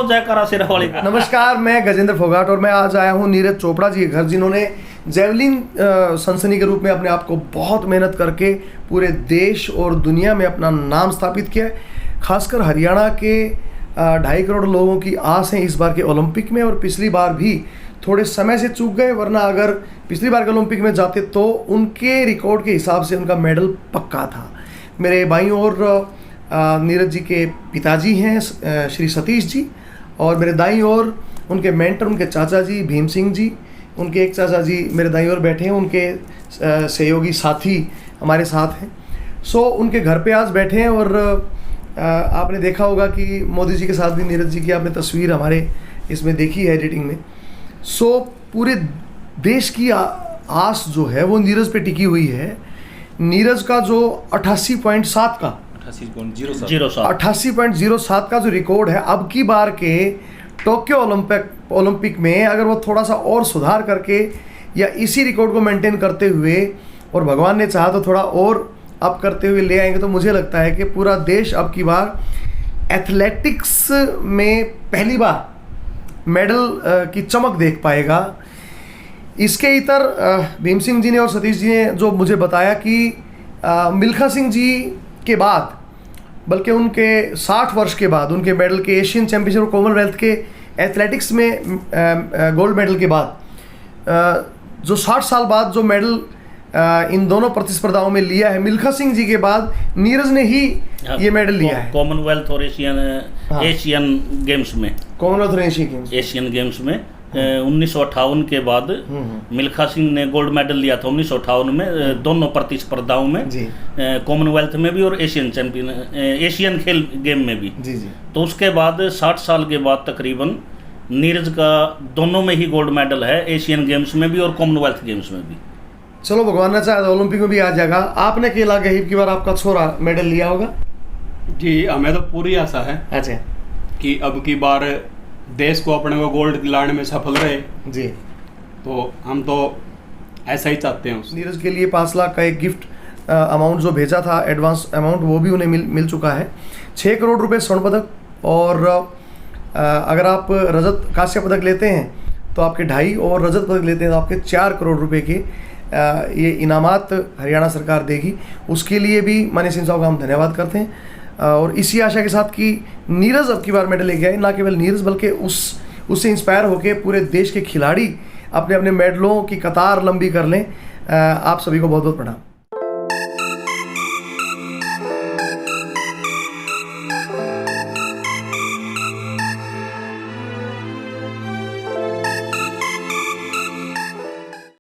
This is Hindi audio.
जयकारा शेरावाली का। नमस्कार, मैं गजेंद्र फोगाट और मैं आज आया हूँ नीरज चोपड़ा जी के घर, जिन्होंने जेवलिन सनसनी के रूप में अपने आप को बहुत मेहनत करके पूरे देश और दुनिया में अपना नाम स्थापित किया है। खासकर हरियाणा के 2.5 करोड़ लोगों की आस है इस बार के ओलंपिक में, और पिछली बार भी थोड़े समय से चूक गए, वरना अगर पिछली बार के ओलंपिक में जाते तो उनके रिकॉर्ड के हिसाब से उनका मेडल पक्का था। मेरे बाईं ओर नीरज जी के पिताजी हैं श्री सतीश जी, और मेरे दाईं ओर उनके मेंटर, उनके चाचा जी भीम सिंह जी। उनके एक चाचा जी मेरे दाईं ओर बैठे हैं, उनके सहयोगी साथी हमारे साथ हैं। सो उनके घर पे आज बैठे हैं, और आपने देखा होगा कि मोदी जी के साथ भी नीरज जी की आपने तस्वीर हमारे इसमें देखी है एडिटिंग में। सो पूरे देश की आस जो है वो नीरज पे टिकी हुई है। नीरज का जो 88.7 का 88.07 का जो रिकॉर्ड है, अब की बार के टोक्यो ओलंपिक में अगर वो थोड़ा सा और सुधार करके या इसी रिकॉर्ड को मेंटेन करते हुए, और भगवान ने चाहा तो थोड़ा और अप करते हुए ले आएंगे, तो मुझे लगता है कि पूरा देश अब की बार एथलेटिक्स में पहली बार मेडल की चमक देख पाएगा। इसके इतर भीम सिंह जी ने और सतीश जी ने जो मुझे बताया कि मिल्खा सिंह जी के बाद, बल्कि उनके 60 वर्ष के बाद, उनके मेडल के एशियन चैम्पियनशिप और कॉमनवेल्थ के एथलेटिक्स में गोल्ड मेडल के बाद, जो 60 साल बाद जो मेडल इन दोनों प्रतिस्पर्धाओं में लिया है, मिल्खा सिंह जी के बाद नीरज ने ही ये मेडल लिया है। कॉमनवेल्थ और एशियन गेम्स में, कॉमनवेल्थ और एशियन गेम्स में 1958 के बाद मिल्खा सिंह ने गोल्ड मेडल लिया था 1958 में, दोनों प्रतिस्पर्धाओं में, कॉमनवेल्थ में भी और एशियन खेल गेम में भी। तो उसके बाद 60 साल के बाद तकरीबन नीरज का दोनों में ही गोल्ड मेडल है, एशियन गेम्स में भी और कॉमनवेल्थ गेम्स में भी। चलो भगवान ने चाहे तो ओलंपिक में भी आ जाएगा। आपने केला गहीब की बार आपका छोरा मेडल लिया होगा? जी, हमें तो पूरी आशा है अच्छा कि अब की बार देश को अपने को गोल्ड दिलाने में सफल रहे जी। तो हम तो ऐसा ही चाहते हैं। नीरज के लिए 5 लाख का एक गिफ्ट अमाउंट जो भेजा था, एडवांस अमाउंट, वो भी उन्हें मिल चुका है। 6 करोड़ रुपए स्वर्ण पदक, और अगर आप रजत कांस्य पदक लेते हैं तो आपके 2.5, और रजत पदक लेते हैं तो आपके 4 करोड़ रुपए के ये इनामात हरियाणा सरकार देगी। उसके लिए भी माननीय सिंह साहब का हम धन्यवाद करते हैं, और इसी आशा के साथ कि नीरज अब की बार मेडल लेके आए। ना केवल नीरज बल्कि उससे इंस्पायर होकर पूरे देश के खिलाड़ी अपने अपने मेडलों की कतार लंबी कर लें। आप सभी को बहुत बहुत प्रणाम।